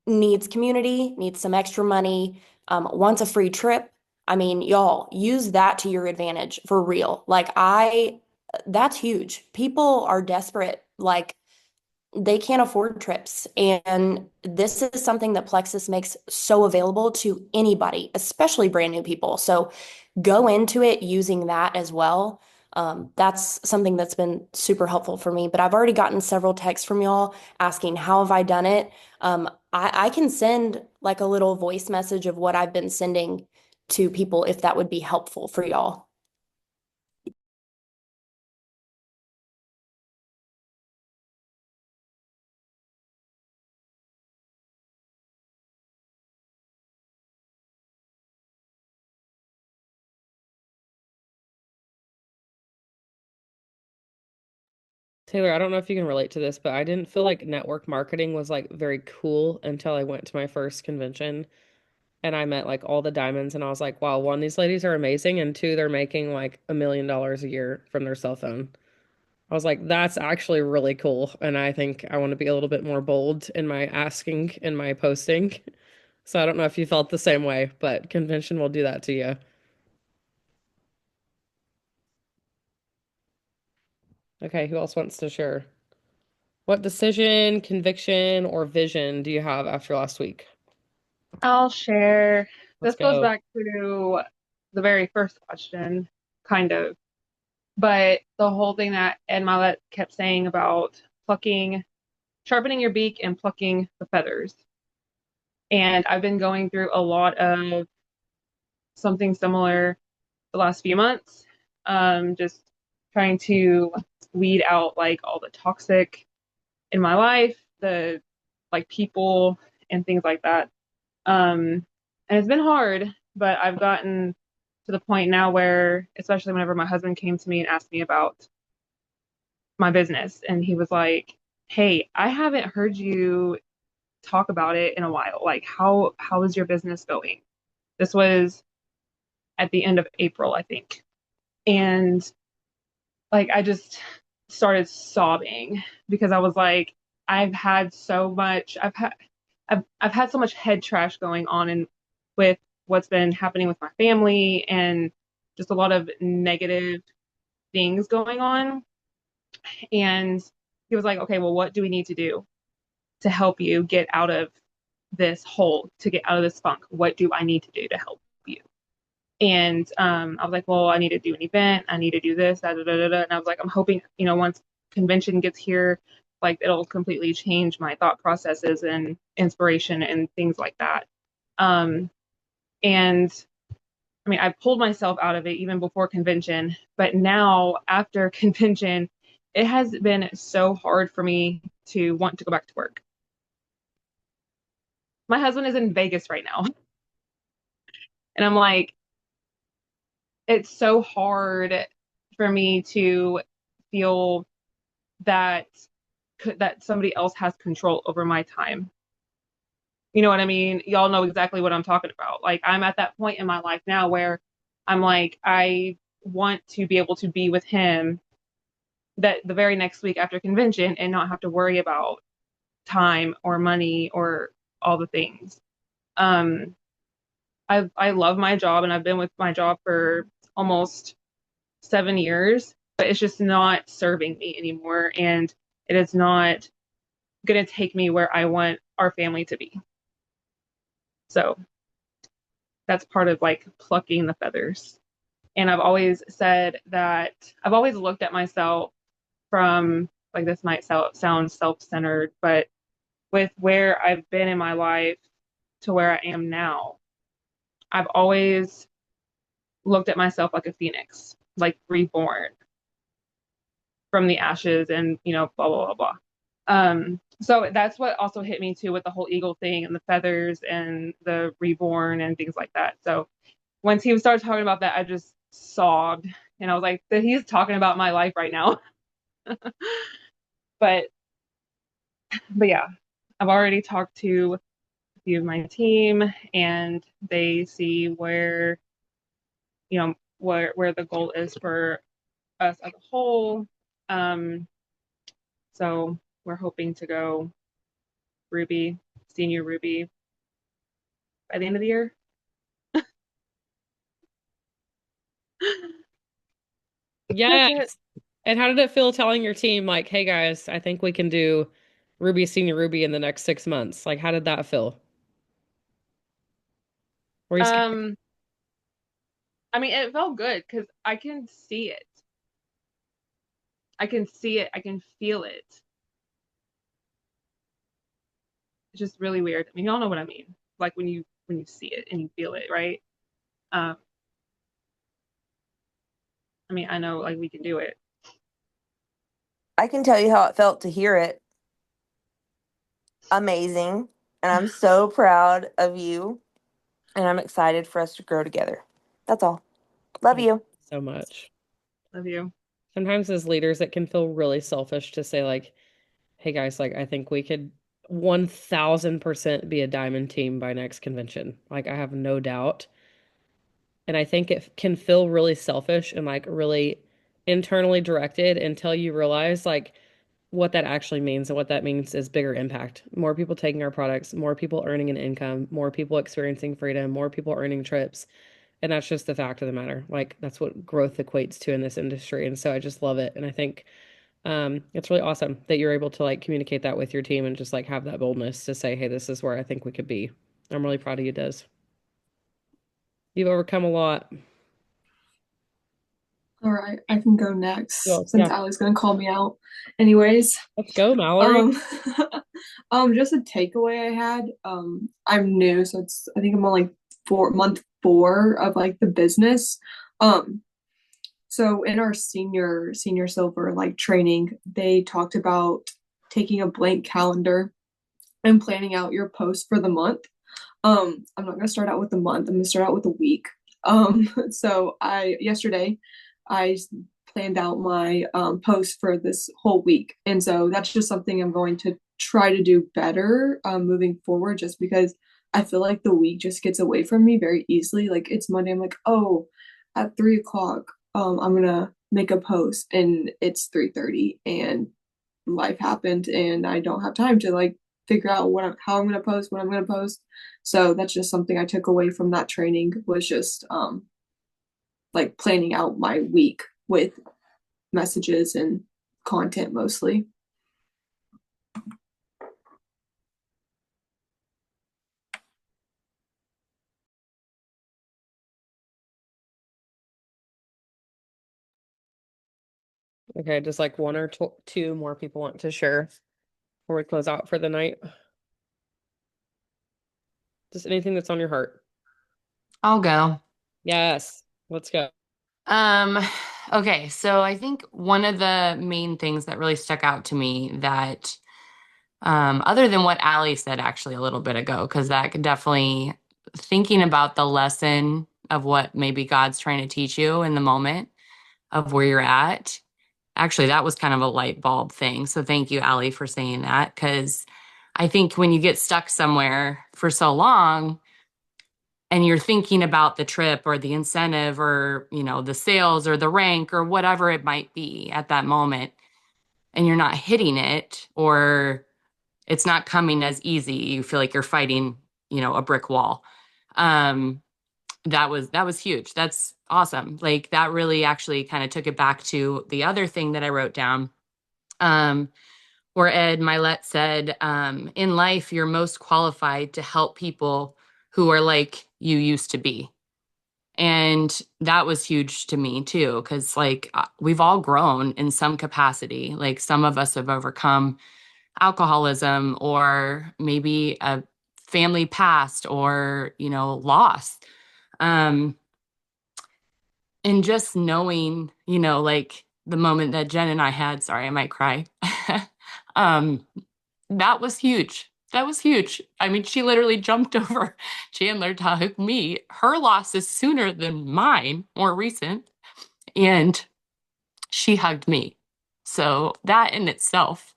needs community, needs some extra money, wants a free trip. I mean, y'all use that to your advantage for real. That's huge. People are desperate. Like, they can't afford trips. And this is something that Plexus makes so available to anybody, especially brand new people. So go into it using that as well. That's something that's been super helpful for me. But I've already gotten several texts from y'all asking, how have I done it? I can send like a little voice message of what I've been sending to people if that would be helpful for y'all. Taylor, I don't know if you can relate to this, but I didn't feel like network marketing was like very cool until I went to my first convention and I met like all the diamonds and I was like, wow, one, these ladies are amazing, and two, they're making like $1 million a year from their cell phone. I was like, that's actually really cool. And I think I want to be a little bit more bold in my asking and my posting. So I don't know if you felt the same way, but convention will do that to you. Okay, who else wants to share? What decision, conviction, or vision do you have after last week? I'll share. Let's This goes go. back to the very first question, kind of. But the whole thing that Ed Milet kept saying about plucking, sharpening your beak and plucking the feathers. And I've been going through a lot of something similar the last few months. Just trying to weed out like all the toxic in my life, the like people and things like that. And it's been hard, but I've gotten to the point now where, especially whenever my husband came to me and asked me about my business, and he was like, "Hey, I haven't heard you talk about it in a while. Like, how is your business going?" This was at the end of April, I think. And like I just started sobbing because I was like, I've had so much I've had so much head trash going on and with what's been happening with my family and just a lot of negative things going on. And he was like, okay, well, what do we need to do to help you get out of this hole, to get out of this funk? What do I need to do to help you? And I was like, well, I need to do an event. I need to do this, da, da, da, da, da. And I was like, I'm hoping, once convention gets here, like it'll completely change my thought processes and inspiration and things like that. And I mean, I pulled myself out of it even before convention, but now after convention, it has been so hard for me to want to go back to work. My husband is in Vegas right now. And I'm like, it's so hard for me to feel that that somebody else has control over my time. You know what I mean? Y'all know exactly what I'm talking about. Like, I'm at that point in my life now where I'm like, I want to be able to be with him that the very next week after convention and not have to worry about time or money or all the things. I love my job and I've been with my job for almost 7 years, but it's just not serving me anymore. And it is not going to take me where I want our family to be. So that's part of like plucking the feathers. And I've always said that I've always looked at myself from, like, this might sound self-centered, but with where I've been in my life to where I am now, I've always looked at myself like a phoenix, like reborn from the ashes and, blah, blah, blah, blah. So that's what also hit me too with the whole eagle thing and the feathers and the reborn and things like that. So once he started talking about that, I just sobbed and I was like, he's talking about my life right now. But yeah, I've already talked to a few of my team and they see where, where the goal is for us as a whole. So we're hoping to go Ruby, senior Ruby by the end of the year. Yes. And how did it feel telling your team, like, hey guys, I think we can do Ruby senior Ruby in the next 6 months? Like, how did that feel? Were you scared? I mean, it felt good because I can see it. I can see it. I can feel it. It's just really weird. I mean, y'all know what I mean. Like when you see it and you feel it, right? I mean, I know like we can do it. I can tell you how it felt to hear it. Amazing. And I'm so proud of you. And I'm excited for us to grow together. That's all. Love you. So much. Love you. Sometimes as leaders, it can feel really selfish to say, like, hey guys, like, I think we could 1000% be a diamond team by next convention. Like, I have no doubt. And I think it can feel really selfish and like really internally directed until you realize like what that actually means. And what that means is bigger impact. More people taking our products, more people earning an income, more people experiencing freedom, more people earning trips. And that's just the fact of the matter. Like, that's what growth equates to in this industry. And so I just love it. And I think it's really awesome that you're able to like communicate that with your team and just like have that boldness to say, hey, this is where I think we could be. I'm really proud of you, Des. You've overcome a lot. All right, I can go next Well, since yeah. Allie's gonna call me out. Anyways, Let's go, Mallory. Just a takeaway I had. I'm new, so I think I'm on like month 4 of like the business. So in our senior silver like training, they talked about taking a blank calendar and planning out your post for the month. I'm not gonna start out with the month. I'm gonna start out with a week. So yesterday I planned out my post for this whole week, and so that's just something I'm going to try to do better moving forward. Just because I feel like the week just gets away from me very easily. Like it's Monday, I'm like, oh, at 3 o'clock, I'm gonna make a post, and it's 3:30, and life happened, and I don't have time to like figure out how I'm gonna post, what I'm gonna post. So that's just something I took away from that training, was just like planning out my week with messages and content mostly. Okay, just like one or two more people want to share before we close out for the night. Just anything that's on your heart. I'll go. Yes, let's go. Okay, so I think one of the main things that really stuck out to me that, other than what Allie said actually a little bit ago, because that could definitely thinking about the lesson of what maybe God's trying to teach you in the moment of where you're at. Actually, that was kind of a light bulb thing. So thank you, Allie, for saying that, because I think when you get stuck somewhere for so long, and you're thinking about the trip or the incentive or, the sales or the rank or whatever it might be at that moment, and you're not hitting it, or it's not coming as easy, you feel like you're fighting, a brick wall. That was huge. That's awesome. Like that really actually kind of took it back to the other thing that I wrote down, or Ed Milet said, in life, you're most qualified to help people who are like you used to be. And that was huge to me too, because like we've all grown in some capacity. Like some of us have overcome alcoholism or maybe a family past or, loss. Um, and just knowing, like the moment that Jen and I had, sorry, I might cry. um, that was huge. That was huge. I mean, she literally jumped over Chandler to hug me. Her loss is sooner than mine, more recent, and she hugged me. So that in itself,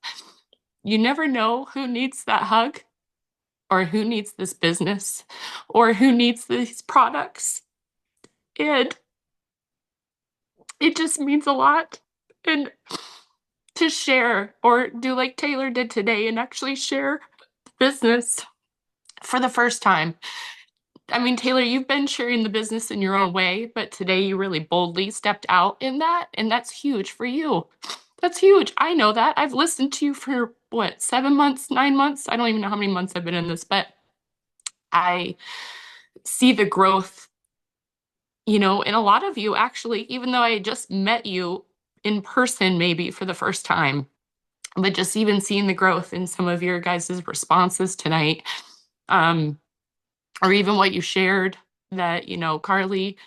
you never know who needs that hug or who needs this business or who needs these products. And it just means a lot. And to share or do like Taylor did today and actually share business for the first time. I mean, Taylor, you've been sharing the business in your own way, but today you really boldly stepped out in that, and that's huge for you. That's huge. I know that. I've listened to you for what, 7 months, 9 months? I don't even know how many months I've been in this, but I see the growth, in a lot of you actually, even though I just met you in person maybe for the first time, but just even seeing the growth in some of your guys' responses tonight. Or even what you shared that, Carly,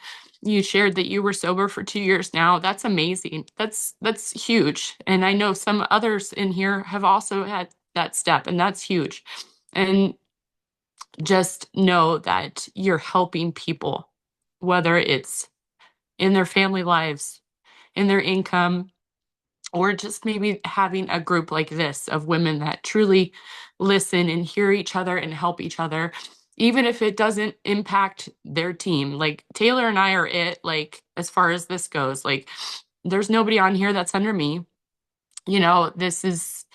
you shared that you were sober for 2 years now. That's amazing. That's huge. And I know some others in here have also had that step, and that's huge. And just know that you're helping people, whether it's in their family lives, in their income, or just maybe having a group like this of women that truly listen and hear each other and help each other, even if it doesn't impact their team. Like Taylor and I are it, like as far as this goes, like there's nobody on here that's under me. This is,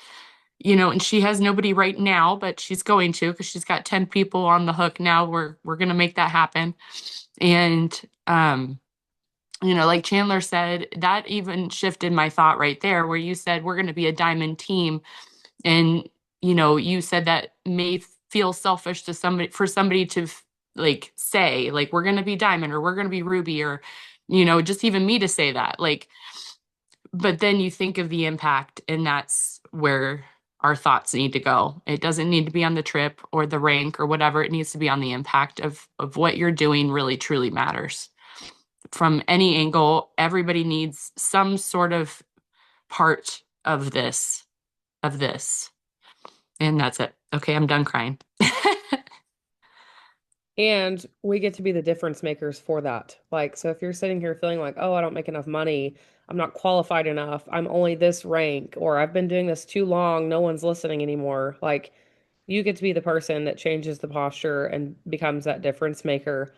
and she has nobody right now, but she's going to, because she's got 10 people on the hook now. We're gonna make that happen. And like Chandler said, that even shifted my thought right there, where you said we're going to be a diamond team. And, you said that may feel selfish to somebody, for somebody to like say, like, we're going to be diamond or we're going to be ruby, or, just even me to say that. Like, but then you think of the impact, and that's where our thoughts need to go. It doesn't need to be on the trip or the rank or whatever. It needs to be on the impact of what you're doing really truly matters. From any angle, everybody needs some sort of part of this, And that's it. Okay, I'm done crying. And we get to be the difference makers for that. Like, so if you're sitting here feeling like, oh, I don't make enough money, I'm not qualified enough, I'm only this rank, or I've been doing this too long, no one's listening anymore. Like, you get to be the person that changes the posture and becomes that difference maker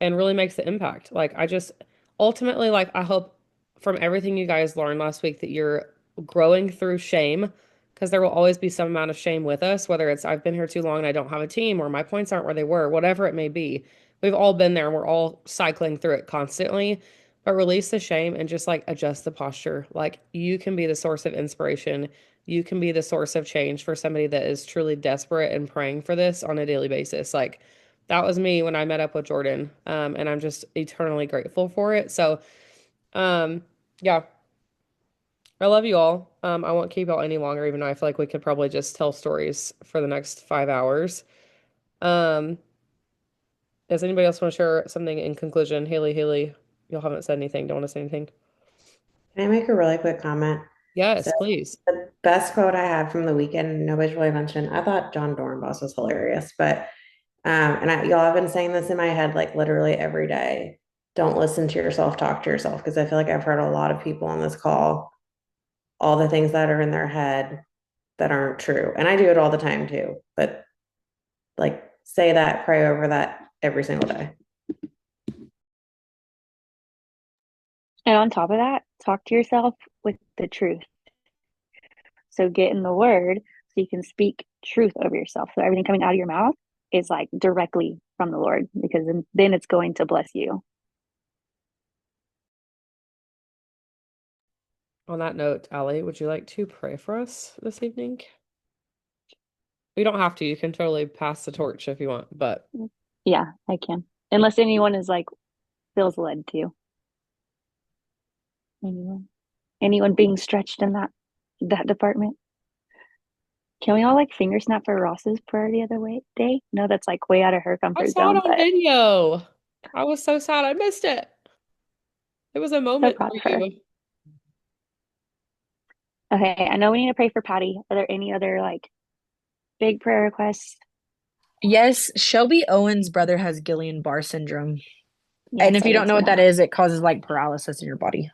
and really makes the impact. Like, I just ultimately, like, I hope from everything you guys learned last week that you're growing through shame, because there will always be some amount of shame with us, whether it's I've been here too long and I don't have a team, or my points aren't where they were, whatever it may be. We've all been there and we're all cycling through it constantly. But release the shame and just like adjust the posture. Like, you can be the source of inspiration. You can be the source of change for somebody that is truly desperate and praying for this on a daily basis. Like, that was me when I met up with Jordan. And I'm just eternally grateful for it. So, yeah, I love you all. I won't keep y'all any longer, even though I feel like we could probably just tell stories for the next 5 hours. Um, does anybody else want to share something in conclusion? Haley, y'all haven't said anything. Don't want to say anything? Can I make a really quick comment? Yes, So please. the best quote I had from the weekend, nobody's really mentioned. I thought John Dornbos was hilarious, but y'all have been saying this in my head like literally every day. Don't listen to yourself, talk to yourself, because I feel like I've heard a lot of people on this call, all the things that are in their head that aren't true. And I do it all the time too, but like say that, pray over that every single day. And on top of that, talk to yourself with the truth. So get in the word so you can speak truth over yourself. So everything coming out of your mouth is like directly from the Lord, because then it's going to bless you. On that note, Allie, would you like to pray for us this evening? You don't have to. You can totally pass the torch if you want, but Yeah, I can. Unless anyone is like feels led to. Anyone being stretched in that department? Can we all like finger snap for Ross's prayer the other day? No, that's like way out of her I comfort saw it zone, on but video. I was so sad I missed it. It was a so moment proud for of her. you. Okay, I know we need to pray for Patty. Are there any other like big prayer requests? Yes, Shelby Owen's brother has Guillain-Barré syndrome. And Yes, if I you did don't know see what that that. is, it causes like paralysis in your body.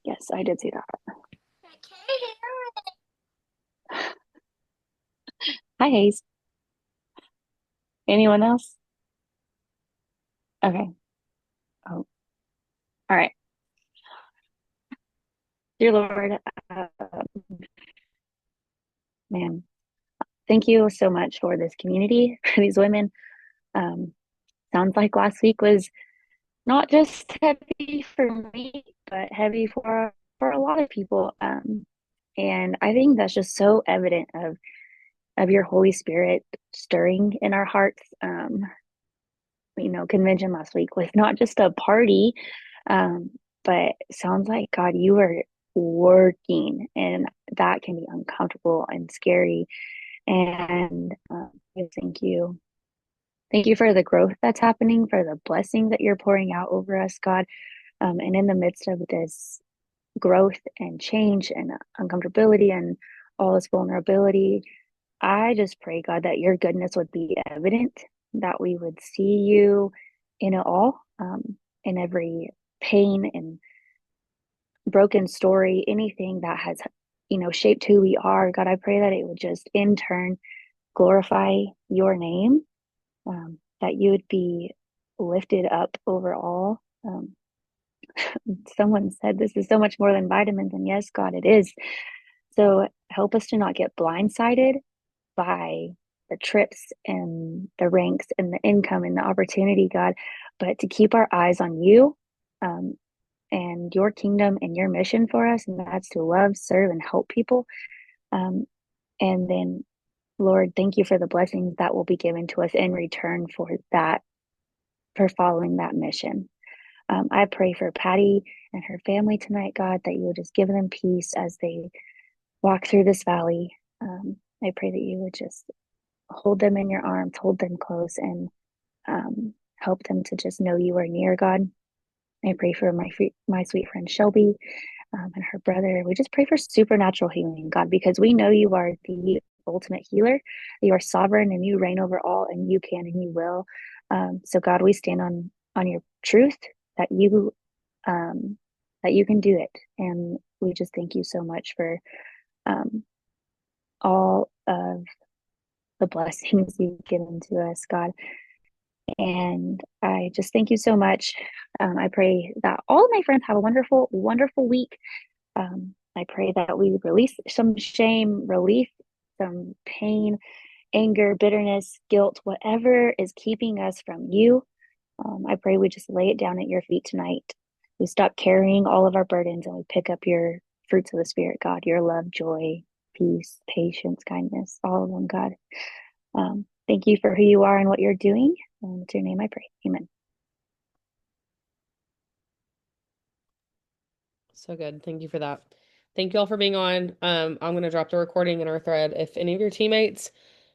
Yes, I did see that. Hi, Hayes. Anyone else? Okay. Oh, all right. Dear Lord, man, thank you so much for this community, for these women. Sounds like last week was not just heavy for me, but heavy for a lot of people. And I think that's just so evident of your Holy Spirit stirring in our hearts. Convention last week was not just a party, but sounds like God, you were working, and that can be uncomfortable and scary. And thank you. Thank you for the growth that's happening, for the blessing that you're pouring out over us, God. And in the midst of this growth and change and uncomfortability and all this vulnerability, I just pray, God, that your goodness would be evident, that we would see you in it all, in every pain and broken story, anything that has, shaped who we are. God, I pray that it would just in turn glorify your name, that you would be lifted up over all. Someone said this is so much more than vitamins, and yes, God, it is. So help us to not get blindsided by the trips and the ranks and the income and the opportunity, God, but to keep our eyes on you, and your kingdom and your mission for us, and that's to love, serve, and help people. And then, Lord, thank you for the blessings that will be given to us in return for that, for following that mission. I pray for Patty and her family tonight, God, that you will just give them peace as they walk through this valley. I pray that you would just hold them in your arms, hold them close, and help them to just know you are near, God. I pray for my sweet friend Shelby, and her brother. We just pray for supernatural healing, God, because we know you are the ultimate healer. You are sovereign and you reign over all, and you can and you will. So, God, we stand on your truth that you can do it, and we just thank you so much for all of the blessings you've given to us, God. And I just thank you so much. I pray that all of my friends have a wonderful, wonderful week. I pray that we release some shame, relief, some pain, anger, bitterness, guilt, whatever is keeping us from you. I pray we just lay it down at your feet tonight. We stop carrying all of our burdens and we pick up your fruits of the Spirit, God, your love, joy, peace, patience, kindness, all of them, God. Thank you for who you are and what you're doing. It's your name I pray. Amen. So good. Thank you for that. Thank you all for being on. I'm going to drop the recording in our thread. If any of your teammates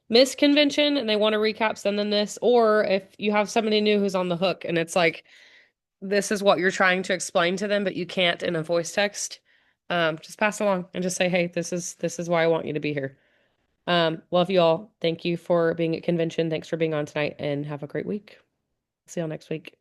miss convention and they want to recap, send them this. Or if you have somebody new who's on the hook and it's like, this is what you're trying to explain to them, but you can't in a voice text, just pass along and just say, hey, this is why I want you to be here. Love you all. Thank you for being at convention. Thanks for being on tonight and have a great week. See y'all next week.